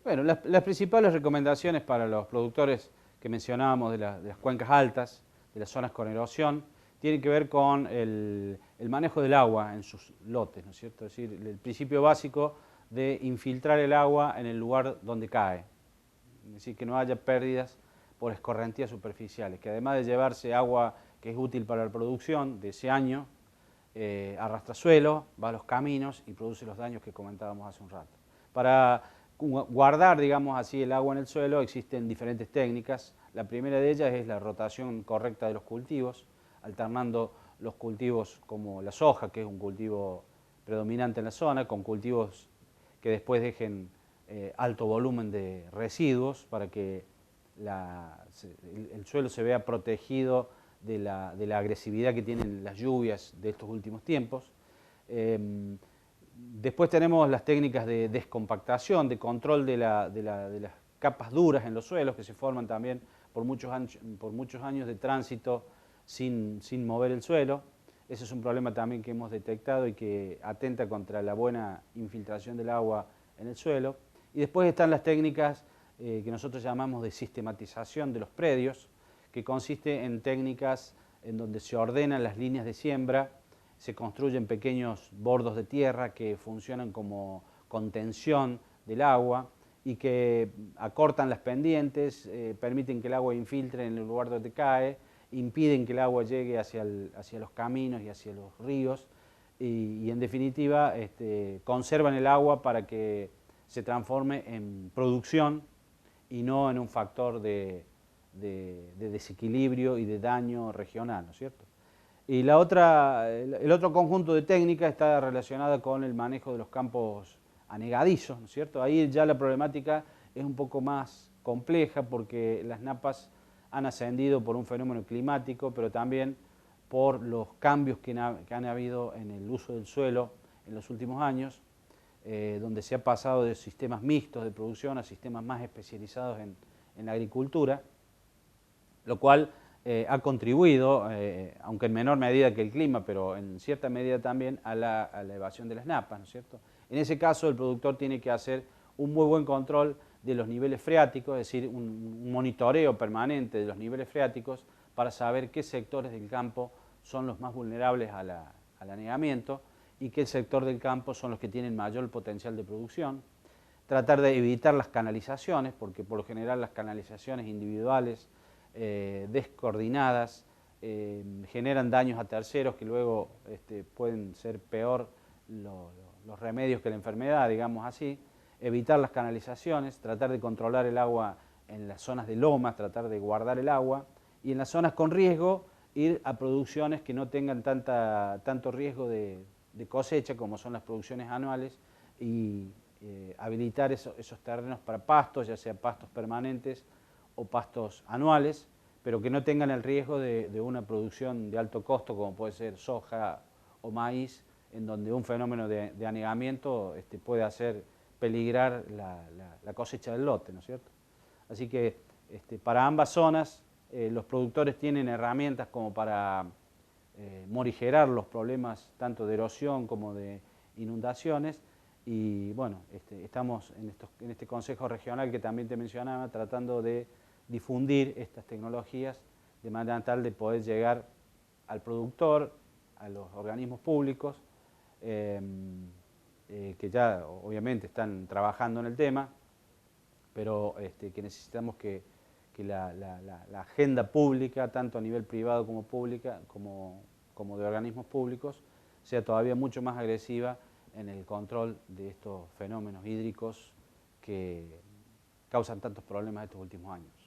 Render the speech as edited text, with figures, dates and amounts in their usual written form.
Bueno, las principales recomendaciones para los productores que mencionábamos de las cuencas altas, de las zonas con erosión, tienen que ver con el manejo del agua en sus lotes, ¿no es cierto? Es decir, el principio básico de infiltrar el agua en el lugar donde cae. Es decir, que no haya pérdidas por escorrentías superficiales, que además de llevarse agua que es útil para la producción de ese año, arrastra suelo, va a los caminos y produce los daños que comentábamos hace un rato. Para guardar, digamos así, el agua en el suelo existen diferentes técnicas. La primera de ellas es la rotación correcta de los cultivos, alternando los cultivos como la soja, que es un cultivo predominante en la zona, con cultivos que después dejen alto volumen de residuos para que el suelo se vea protegido de la agresividad que tienen las lluvias de estos últimos tiempos. Después tenemos las técnicas de descompactación, de control de las capas duras en los suelos que se forman también por muchos años de tránsito sin mover el suelo. Ese es un problema también que hemos detectado y que atenta contra la buena infiltración del agua en el suelo. Y después están las técnicas que nosotros llamamos de sistematización de los predios, que consiste en técnicas en donde se ordenan las líneas de siembra, se construyen pequeños bordos de tierra que funcionan como contención del agua y que acortan las pendientes, permiten que el agua infiltre en el lugar donde cae, impiden que el agua llegue hacia los caminos y hacia los ríos y en definitiva conservan el agua para que se transforme en producción y no en un factor de desequilibrio y de daño regional, ¿no es cierto? Y el otro conjunto de técnicas está relacionada con el manejo de los campos anegadizos, ¿no es cierto? Ahí ya la problemática es un poco más compleja porque las napas han ascendido por un fenómeno climático, pero también por los cambios que han habido en el uso del suelo en los últimos años, donde se ha pasado de sistemas mixtos de producción a sistemas más especializados en la agricultura, lo cual ha contribuido, aunque en menor medida que el clima, pero en cierta medida también a la evasión de las napas, ¿no es cierto? En ese caso el productor tiene que hacer un muy buen control de los niveles freáticos, es decir, un monitoreo permanente de los niveles freáticos para saber qué sectores del campo son los más vulnerables al anegamiento y qué sector del campo son los que tienen mayor potencial de producción. Tratar de evitar las canalizaciones, porque por lo general las canalizaciones individuales descoordinadas generan daños a terceros que luego pueden ser peor los remedios que la enfermedad, digamos así. Evitar las canalizaciones, tratar de controlar el agua en las zonas de lomas, tratar de guardar el agua y en las zonas con riesgo ir a producciones que no tengan tanto riesgo de cosecha como son las producciones anuales y habilitar esos terrenos para pastos, ya sea pastos permanentes o pastos anuales, pero que no tengan el riesgo de una producción de alto costo como puede ser soja o maíz, en donde un fenómeno de anegamiento puede hacer peligrar la cosecha del lote, ¿no es cierto? Así que para ambas zonas los productores tienen herramientas como para morigerar los problemas tanto de erosión como de inundaciones y bueno, estamos en este Consejo Regional que también te mencionaba tratando de difundir estas tecnologías de manera tal de poder llegar al productor, a los organismos públicos, que ya obviamente están trabajando en el tema, pero que necesitamos que la agenda pública, tanto a nivel privado como pública, como de organismos públicos, sea todavía mucho más agresiva en el control de estos fenómenos hídricos que causan tantos problemas estos últimos años.